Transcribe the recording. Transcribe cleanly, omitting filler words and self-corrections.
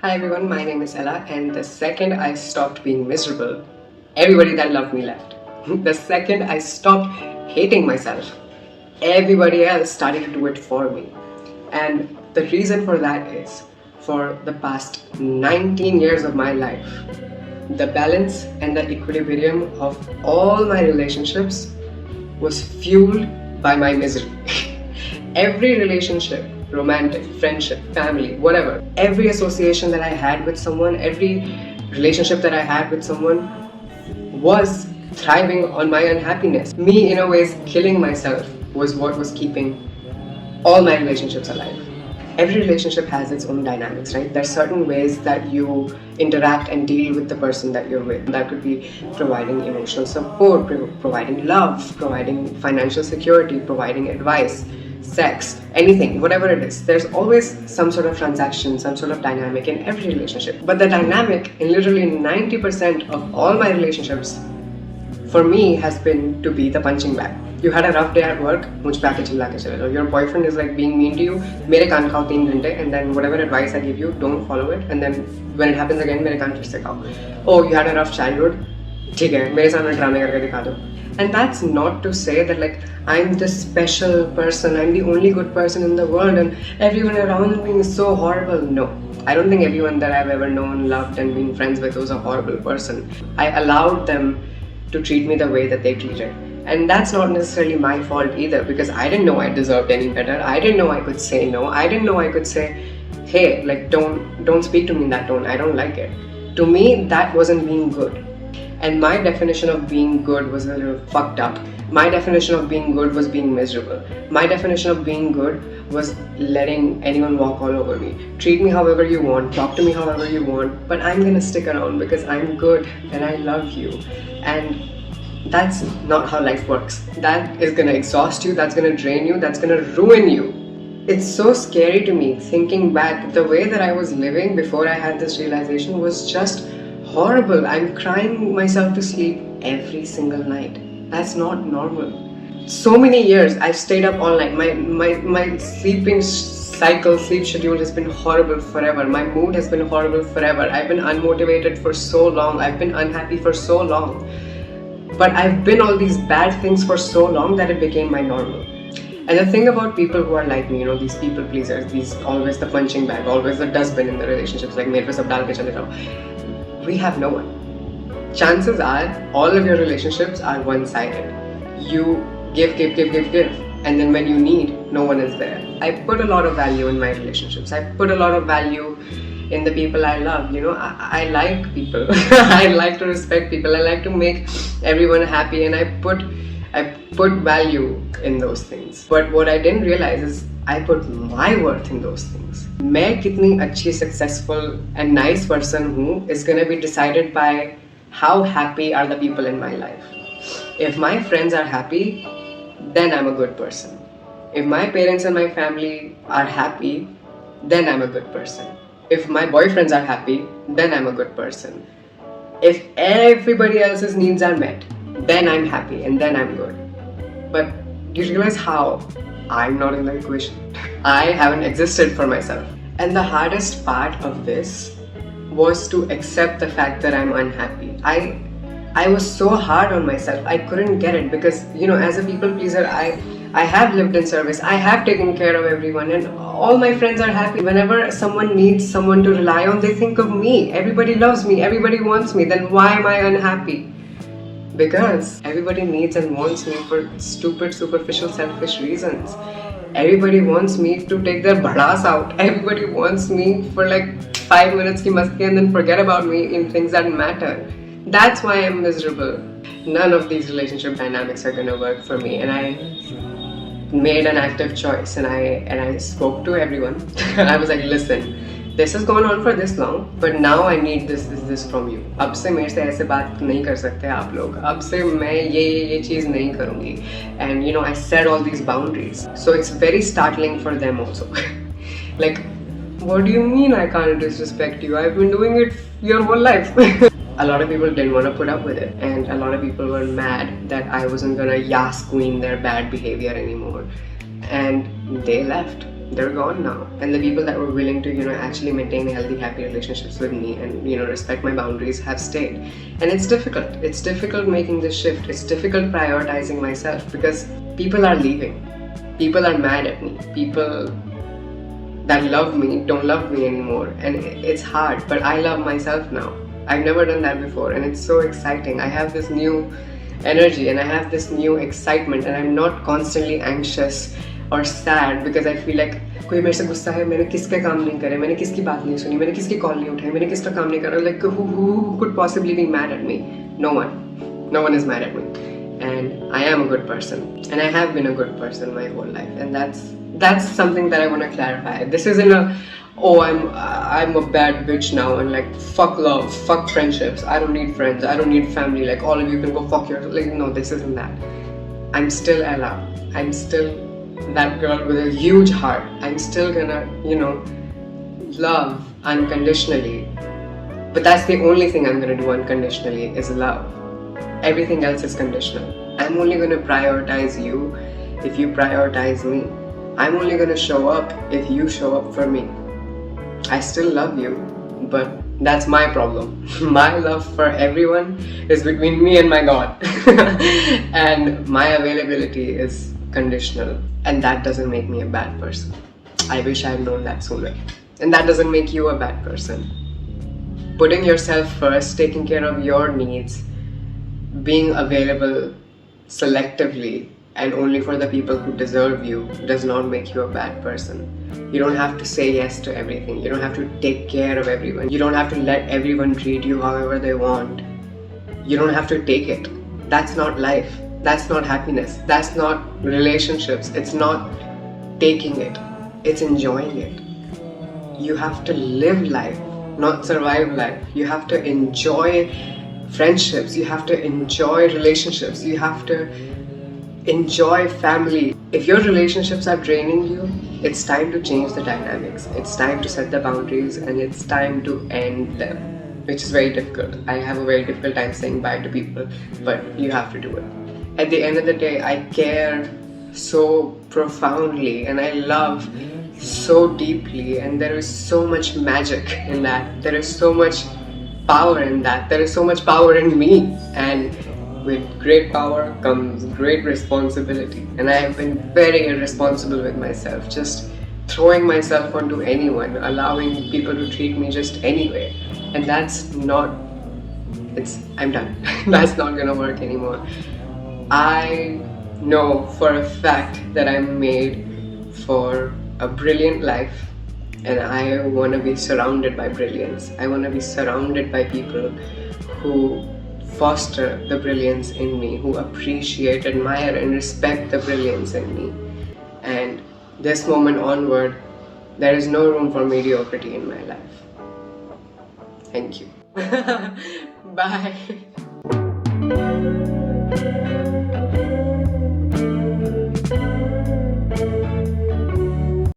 Hi everyone, my name is Ella, and the second I stopped being miserable, everybody that loved me left. The second I stopped hating myself, everybody else started to do it for me. And the reason for that is, for the past 19 years of my life, the balance and the equilibrium of all my relationships was fueled by my misery. Every relationship, romantic, friendship, family, whatever, every association that I had with someone, every relationship that I had with someone was thriving on my unhappiness. Me, in a way, killing myself was what was keeping all my relationships alive. Every relationship has its own dynamics, right? There are certain ways that you interact and deal with the person that you're with. That could be providing emotional support, providing love, providing financial security, providing advice, sex, anything, whatever it is. There's always some sort of transaction, some sort of dynamic in every relationship. But the dynamic in literally 90% of all my relationships for me has been to be the punching bag. You had a rough day at work, मुझ पे आके चिल्ला के चले जाओ. Your boyfriend is like being mean to you, मेरे कान खाओ 3 घंटे, and then whatever advice I give you, don't follow it, and then when it happens again, मेरे कान फिर से खाओ. Oh, you had a rough childhood, ठीक है, मेरे सामने ड्रामे करके दिखा दो. And that's not to say that like I'm the special person, I'm the only good person in the world, and everyone around me is so horrible. No. I don't think everyone that I've ever known, loved, and been friends with was a horrible person. I allowed them to treat me the way that they treated. And that's not necessarily my fault either, because I didn't know I deserved any better. I didn't know I could say no. I didn't know I could say, hey, like don't speak to me in that tone. I don't like it. To me, that wasn't being good. And my definition of being good was a little fucked up. My definition of being good was being miserable. My definition of being good was letting anyone walk all over me. Treat me however you want, talk to me however you want, but I'm gonna stick around because I'm good and I love you. And that's not how life works. That is gonna exhaust you, that's gonna drain you, that's gonna ruin you. It's so scary to me thinking back. The way that I was living before I had this realization was just horrible. I'm crying myself to sleep every single night. That's not normal. So many years I've stayed up all night. My sleeping cycle, sleep schedule has been horrible forever. My mood has been horrible forever. I've been unmotivated for so long. I've been unhappy for so long. But I've been all these bad things for so long that it became my normal. And the thing about people who are like me, these people pleasers, these always the punching bag, always the dustbin in the relationships, like mere pe sab dal ke chale jao. We have no one. Chances are all of your relationships are one-sided. You give, and then when you need, no one is there. I put a lot of value in my relationships. I put a lot of value in the people I love. I like people. I like to respect people. I like to make everyone happy, and I put value in those things. But what I didn't realize is I put my worth in those things. मैं कितनी अच्छी, successful and nice person हूँ is gonna be decided by how happy are the people in my life. If my friends are happy, then I'm a good person. If my parents and my family are happy, then I'm a good person. If my boyfriends are happy, then I'm a good person. If everybody else's needs are met, then I'm happy and then I'm good. But you realize how I'm not in the equation. I haven't existed for myself. And the hardest part of this was to accept the fact that I'm unhappy. I was so hard on myself. I couldn't get it because, as a people pleaser, I have lived in service. I have taken care of everyone, and all my friends are happy. Whenever someone needs someone to rely on, they think of me. Everybody loves me. Everybody wants me. Then why am I unhappy? Because everybody needs and wants me for stupid, superficial, selfish reasons. Everybody wants me to take their bhadas out. Everybody wants me for like 5 minutes ki masti and then forget about me in things that matter. That's why I'm miserable. None of these relationship dynamics are gonna work for me, and I made an active choice, and I spoke to everyone. I was like, listen, this has gone on for this long, but now I need this from you. अब से मेरे से ऐसे बात नहीं कर सकते आप लोग. अब से मैं ये चीज़ नहीं करूँगी. And I set all these boundaries. So it's very startling for them also. Like, what do you mean I can't disrespect you? I've been doing it your whole life. A lot of people didn't want to put up with it, and a lot of people were mad that I wasn't gonna yas queen their bad behavior anymore, and they left. they're gone now. And the people that were willing to, actually maintain healthy, happy relationships with me and, respect my boundaries have stayed. And it's difficult. It's difficult making this shift. It's difficult prioritizing myself because people are leaving. People are mad at me. People that love me don't love me anymore. And it's hard, but I love myself now. I've never done that before, and it's so exciting. I have this new energy and I have this new excitement, and I'm not constantly anxious or sad because I feel like कोई मेरे से गुस्सा है, मैंने किसके काम नहीं करे, मैंने किसकी बात नहीं सुनी, मैंने किसकी कॉल नहीं उठाई, मैंने किसका काम नहीं करा. Like who could possibly be mad at me? No one is mad at me. And I am a good person, and I have been a good person my whole life, and that's something that I want to clarify. This isn't I'm a bad bitch now and like fuck love, fuck friendships, I don't need friends, I don't need family, like all of you can go fuck yourself. Like, no, this isn't that. I'm still Ella. I'm still that girl with a huge heart. I'm still gonna, love unconditionally. But that's the only thing I'm gonna do unconditionally is love. Everything else is conditional. I'm only gonna prioritize you if you prioritize me. I'm only gonna show up if you show up for me. I still love you, but that's my problem. My love for everyone is between me and my God. And my availability is conditional. And that doesn't make me a bad person. I wish I had known that sooner. And that doesn't make you a bad person. Putting yourself first, taking care of your needs, being available selectively and only for the people who deserve you does not make you a bad person. You don't have to say yes to everything. You don't have to take care of everyone. You don't have to let everyone treat you however they want. You don't have to take it. That's not life. That's not happiness. That's not relationships. It's not taking it. It's enjoying it. You have to live life, not survive life. You have to enjoy friendships. You have to enjoy relationships. You have to enjoy family. If your relationships are draining you, it's time to change the dynamics. It's time to set the boundaries and it's time to end them, which is very difficult. I have a very difficult time saying bye to people, but you have to do it. At the end of the day, I care so profoundly and I love so deeply, and there is so much magic in that. There is so much power in that. There is so much power in me, and with great power comes great responsibility. And I have been very irresponsible with myself, just throwing myself onto anyone, allowing people to treat me just anyway. And that's not, I'm done. That's not gonna work anymore. I know for a fact that I'm made for a brilliant life, and I want to be surrounded by brilliance. I want to be surrounded by people who foster the brilliance in me, who appreciate, admire, and respect the brilliance in me. And this moment onward, there is no room for mediocrity in my life. Thank you. Bye.